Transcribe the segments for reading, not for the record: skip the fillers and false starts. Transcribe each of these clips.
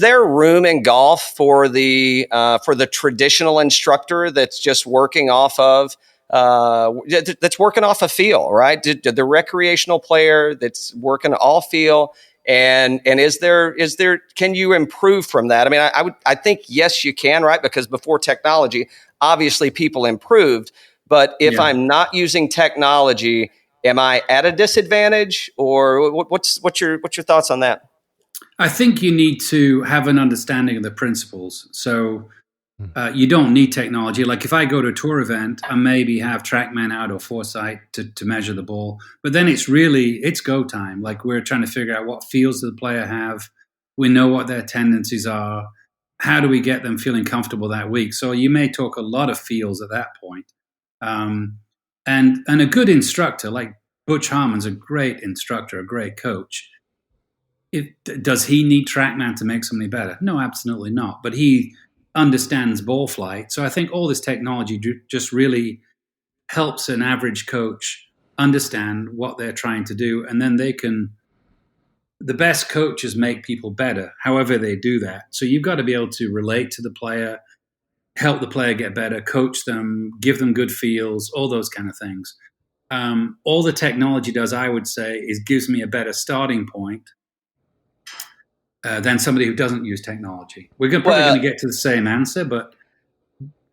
there room in golf for the traditional instructor that's just working off of feel, right? The recreational player that's working all feel, and is there can you improve from that? I mean, I think yes, you can, right? Because before technology, obviously people improved, but if I'm not using technology, am I at a disadvantage, or what's your thoughts on that? I think you need to have an understanding of the principles. So you don't need technology. Like if I go to a tour event, I maybe have TrackMan out or Foresight to measure the ball. But then it's go time. Like we're trying to figure out what feels the player have. We know what their tendencies are. How do we get them feeling comfortable that week? So you may talk a lot of feels at that point. And a good instructor, like Butch Harmon's a great instructor, a great coach. Does he need TrackMan to make somebody better? No, absolutely not. But he understands ball flight. So I think all this technology just really helps an average coach understand what they're trying to do. And then the best coaches make people better, however they do that. So you've got to be able to relate to the player, help the player get better, coach them, give them good feels, all those kind of things. All the technology does, I would say, is gives me a better starting point than somebody who doesn't use technology. We're probably going to get to the same answer, but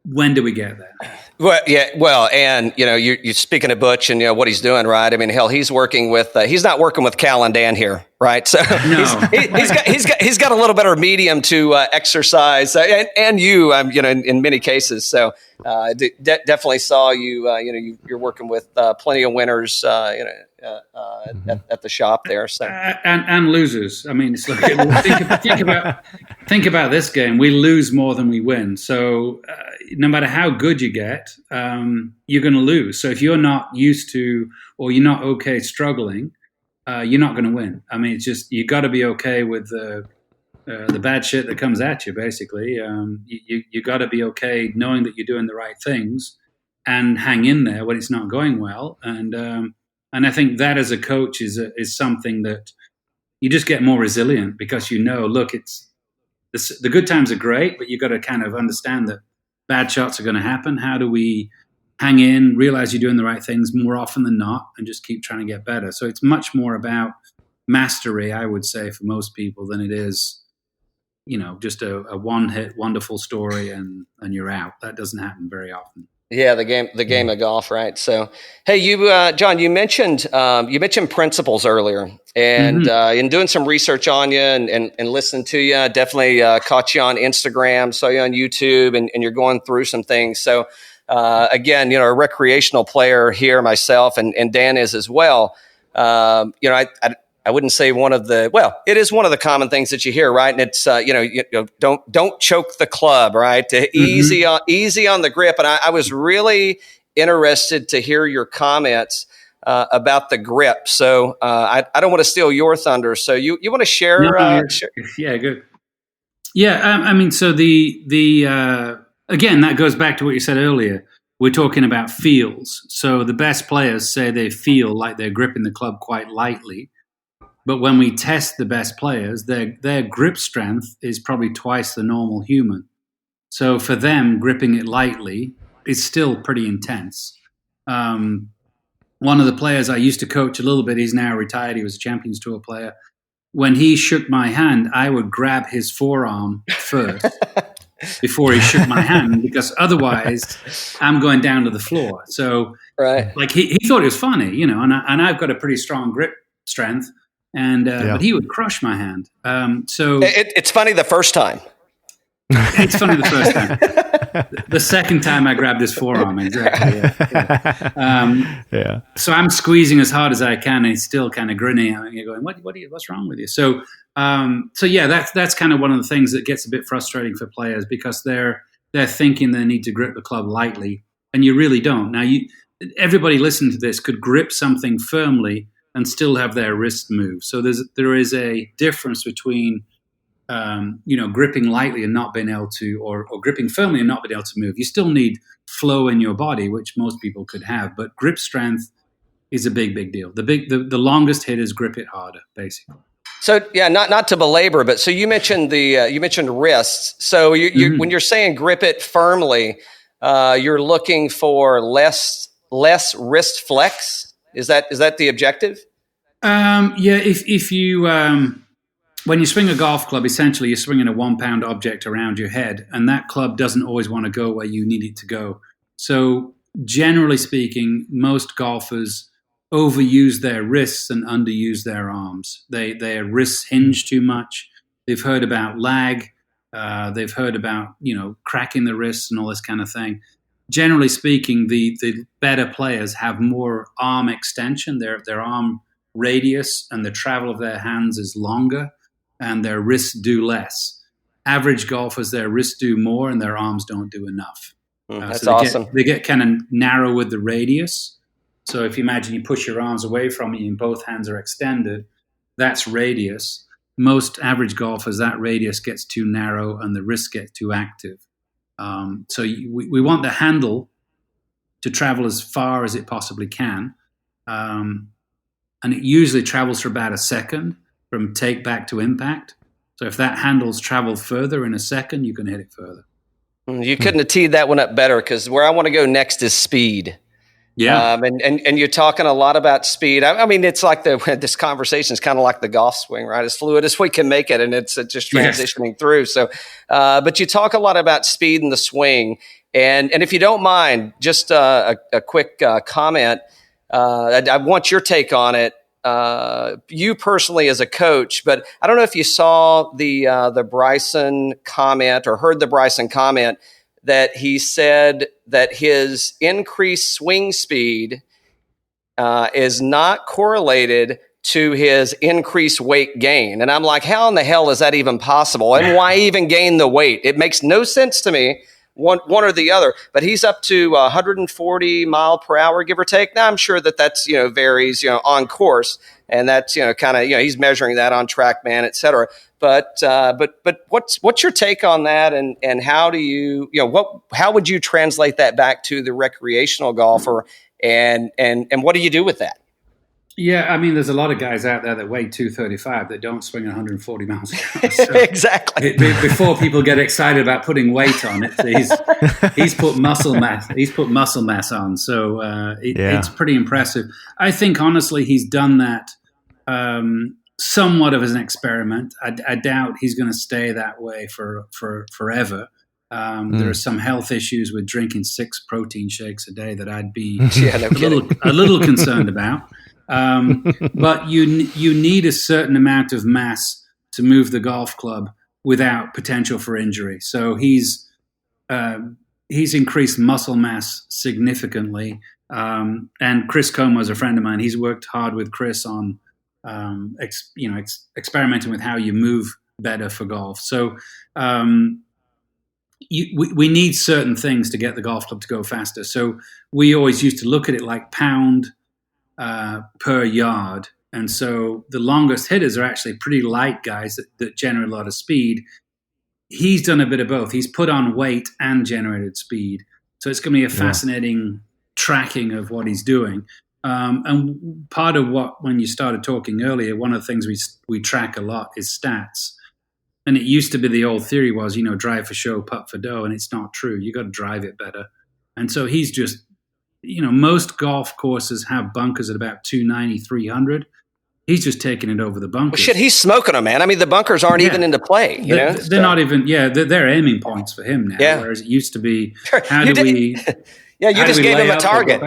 when do we get there? Well, yeah. Well, and you're speaking of Butch and what he's doing, right? I mean, hell, he's working with he's not working with Cal and Dan here, right? So no. he's got a little better medium to exercise, and you, in many cases. So definitely saw you. You're working with plenty of winners, at the shop there. So and losers. I mean, it's like, think about this game. We lose more than we win. So no matter how good you get, you're going to lose. So if you're not used to, or you're not okay struggling, you're not going to win. I mean, it's just you got to be okay with the bad shit that comes at you. Basically, you got to be okay knowing that you're doing the right things and hang in there when it's not going well. And I think that as a coach is something that you just get more resilient because look, it's the good times are great, but you've got to kind of understand that bad shots are going to happen. How do we hang in, realize you're doing the right things more often than not, and just keep trying to get better? So it's much more about mastery, I would say, for most people than it is, just a one-hit wonderful story and you're out. That doesn't happen very often. Yeah, the game of golf, right? So, hey, you, John, you mentioned principles earlier, and in doing some research on you and listening to you, definitely caught you on Instagram, saw you on YouTube, and you're going through some things. So, again, a recreational player here myself, and Dan is as well. I wouldn't say it is one of the common things that you hear, right? And it's, don't choke the club, right? Easy on the grip. And I was really interested to hear your comments about the grip. So I don't want to steal your thunder. So you want to share? Share? Yeah, good. Yeah, I mean, so the again, that goes back to what you said earlier. We're talking about feels. So the best players say they feel like they're gripping the club quite lightly. But when we test the best players, their grip strength is probably twice the normal human. So for them, gripping it lightly is still pretty intense. One of the players I used to coach a little bit, he's now retired. He was a Champions Tour player. When he shook my hand, I would grab his forearm first before he shook my hand, because otherwise I'm going down to the floor. So like he thought it was funny, and I've got a pretty strong grip strength. And but he would crush my hand. So it's funny the first time. It's funny the first time. The second time I grabbed his forearm, exactly. Yeah. So I'm squeezing as hard as I can, and he's still kind of grinning at me, going, "What's wrong with you?" So that's kind of one of the things that gets a bit frustrating for players, because they're thinking they need to grip the club lightly, and you really don't. Now, everybody listening to this could grip something firmly and still have their wrist move. So there is a difference between, gripping lightly and not being able to, or gripping firmly and not being able to move. You still need flow in your body, which most people could have, but grip strength is a big deal. The longest hitters grip it harder, basically. So yeah, not to belabor, but so you mentioned you mentioned wrists. So when you're saying grip it firmly, you're looking for less wrist flex. Is that the objective? Yeah, if you when you swing a golf club, essentially you're swinging a 1 pound object around your head, and that club doesn't always want to go where you need it to go. So generally speaking, most golfers overuse their wrists and underuse their arms. Their wrists hinge too much. They've heard about lag. They've heard about cracking the wrists and all this kind of thing. Generally speaking, the better players have more arm extension. Their arm radius and the travel of their hands is longer, and their wrists do less. Average golfers, their wrists do more and their arms don't do enough. That's so awesome. They get kind of narrow with the radius. So if you imagine you push your arms away from you and both hands are extended, that's radius. Most average golfers, that radius gets too narrow and the wrist gets too active. So we want the handle to travel as far as it possibly can. And it usually travels for about a second from take back to impact. So if that handle's traveled further in a second, you can hit it further. You couldn't have teed that one up better, because where I want to go next is speed. Yeah. And you're talking a lot about speed. I mean, it's like this conversation is kind of like the golf swing, right? As fluid as we can make it, and it's just transitioning through. So, but you talk a lot about speed in the swing. And if you don't mind, just a quick comment. I want your take on it. You personally as a coach, but I don't know if you saw the Bryson comment or heard the Bryson comment that he said that his increased swing speed is not correlated to his increased weight gain. And I'm like, how in the hell is that even possible? And why even gain the weight? It makes no sense to me. One or the other, but he's up to 140 mile per hour, give or take. Now I'm sure that's varies on course, and that's kind of he's measuring that on TrackMan, et cetera. But what's your take on that, and how do you how would you translate that back to the recreational golfer, and what do you do with that? Yeah, I mean, there's a lot of guys out there that weigh 235 that don't swing 140 miles an hour. So exactly. Before people get excited about putting weight on it, he's put muscle mass. He's put muscle mass on, so it's pretty impressive. I think honestly, he's done that somewhat of as an experiment. I doubt he's going to stay that way for forever. There are some health issues with drinking 6 protein shakes a day that I'd be a little concerned about. But you need a certain amount of mass to move the golf club without potential for injury. So he's increased muscle mass significantly. And Chris Como is a friend of mine. He's worked hard with Chris on experimenting with how you move better for golf. So we need certain things to get the golf club to go faster. So we always used to look at it like pound per yard. And so the longest hitters are actually pretty light guys that generate a lot of speed. He's done a bit of both. He's put on weight and generated speed. So it's going to be a fascinating tracking of what he's doing. And part of when you started talking earlier, one of the things we track a lot is stats. And it used to be the old theory was, drive for show, putt for dough. And it's not true. You got to drive it better. And so he's just, most golf courses have bunkers at about 290, 300. He's just taking it over the bunkers. Well, shit, he's smoking them, man. I mean, the bunkers aren't even into play. They're not even. Yeah, they're aiming points for him now. Yeah. Whereas it used to be, you just gave him a target.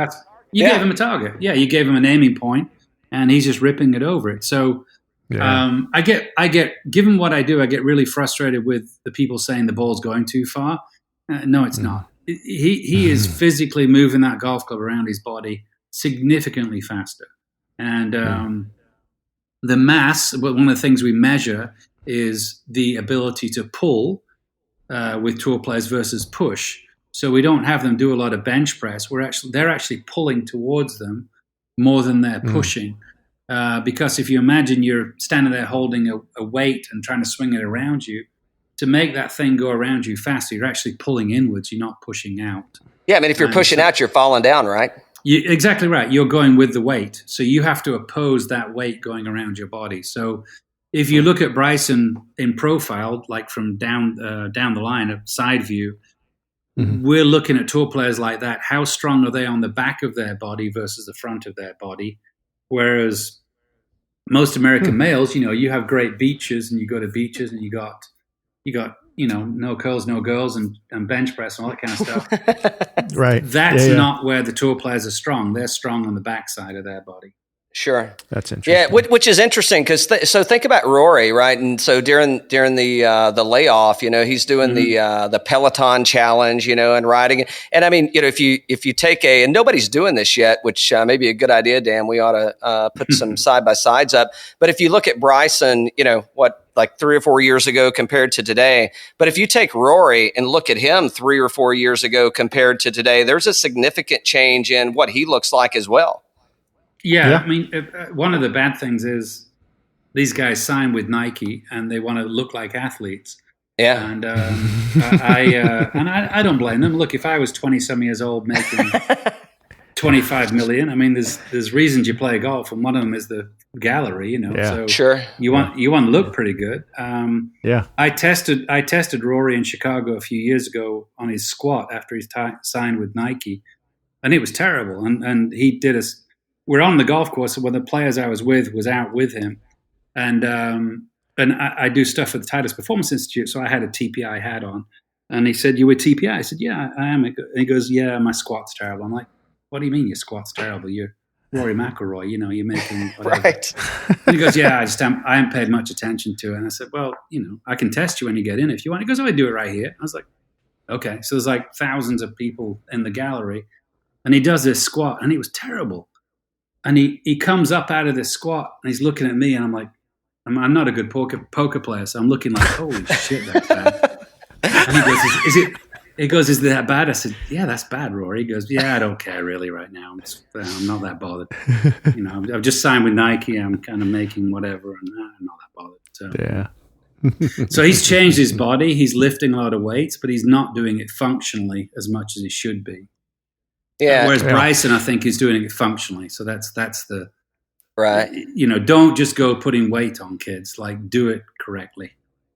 You gave him a target. Yeah, you gave him an aiming point, and he's just ripping it over it. So, I get. Given what I do, I get really frustrated with the people saying the ball's going too far. No, it's not. He is physically moving that golf club around his body significantly faster. And the mass, one of the things we measure is the ability to pull with tour players versus push. So we don't have them do a lot of bench press. They're actually pulling towards them more than they're pushing. Because if you imagine you're standing there holding a weight and trying to swing it around you, to make that thing go around you faster, you're actually pulling inwards. You're not pushing out. Yeah, I mean, if you're pushing out, you're falling down, right? Exactly right. You're going with the weight. So you have to oppose that weight going around your body. So if you look at Bryson in profile, like from down the line, a side view, we're looking at tour players like that. How strong are they on the back of their body versus the front of their body? Whereas most American males, you have great beaches, and you go to beaches, and you got no curls, no girls, and bench press and all that kind of stuff. Right. That's not where the tour players are strong. They're strong on the backside of their body. Sure. That's interesting. Yeah, which is interesting because so think about Rory, right? And so during the layoff, he's doing the Peloton challenge, and riding. And I mean, if you take and nobody's doing this yet, which may be a good idea, Dan. We ought to put some side by sides up. But if you look at Bryson, like 3 or 4 years ago compared to today. But if you take Rory and look at him 3 or 4 years ago compared to today, there's a significant change in what he looks like as well. Yeah, I mean, one of the bad things is these guys sign with Nike and they want to look like athletes. Yeah, and I don't blame them. Look, if I was 20-some years old making 25 million, I mean, there's reasons you play golf, and one of them is the gallery. So sure. You want to look pretty good. I tested Rory in Chicago a few years ago on his squat after he signed with Nike, and it was terrible. And he did we're on the golf course, and one of the players I was with was out with him. And I do stuff at the Titus Performance Institute, so I had a TPI hat on. And he said, "You were TPI?" I said, "Yeah, I am." And he goes, "Yeah, my squat's terrible." I'm like, "What do you mean your squat's terrible? You're Rory McIlroy, you're making whatever." Right. And he goes, "Yeah, I haven't paid much attention to it." And I said, "Well, I can test you when you get in if you want." He goes, "Oh, I do it right here." I was like, "Okay." So there's like thousands of people in the gallery, and he does this squat, and it was terrible. And he comes up out of this squat, and he's looking at me, and I'm like, I'm not a good poker player, so I'm looking like, holy shit, that's bad. And he goes, is it that bad? I said, "Yeah, that's bad, Rory." He goes, "Yeah, I don't care really right now. I'm not that bothered. I've just signed with Nike. I'm kind of making whatever, and I'm not that bothered." So, so he's changed his body. He's lifting a lot of weights, but he's not doing it functionally as much as he should be. Yeah. Whereas Bryson, I think, is doing it functionally. So that's the right. Don't just go putting weight on kids. Like, do it correctly.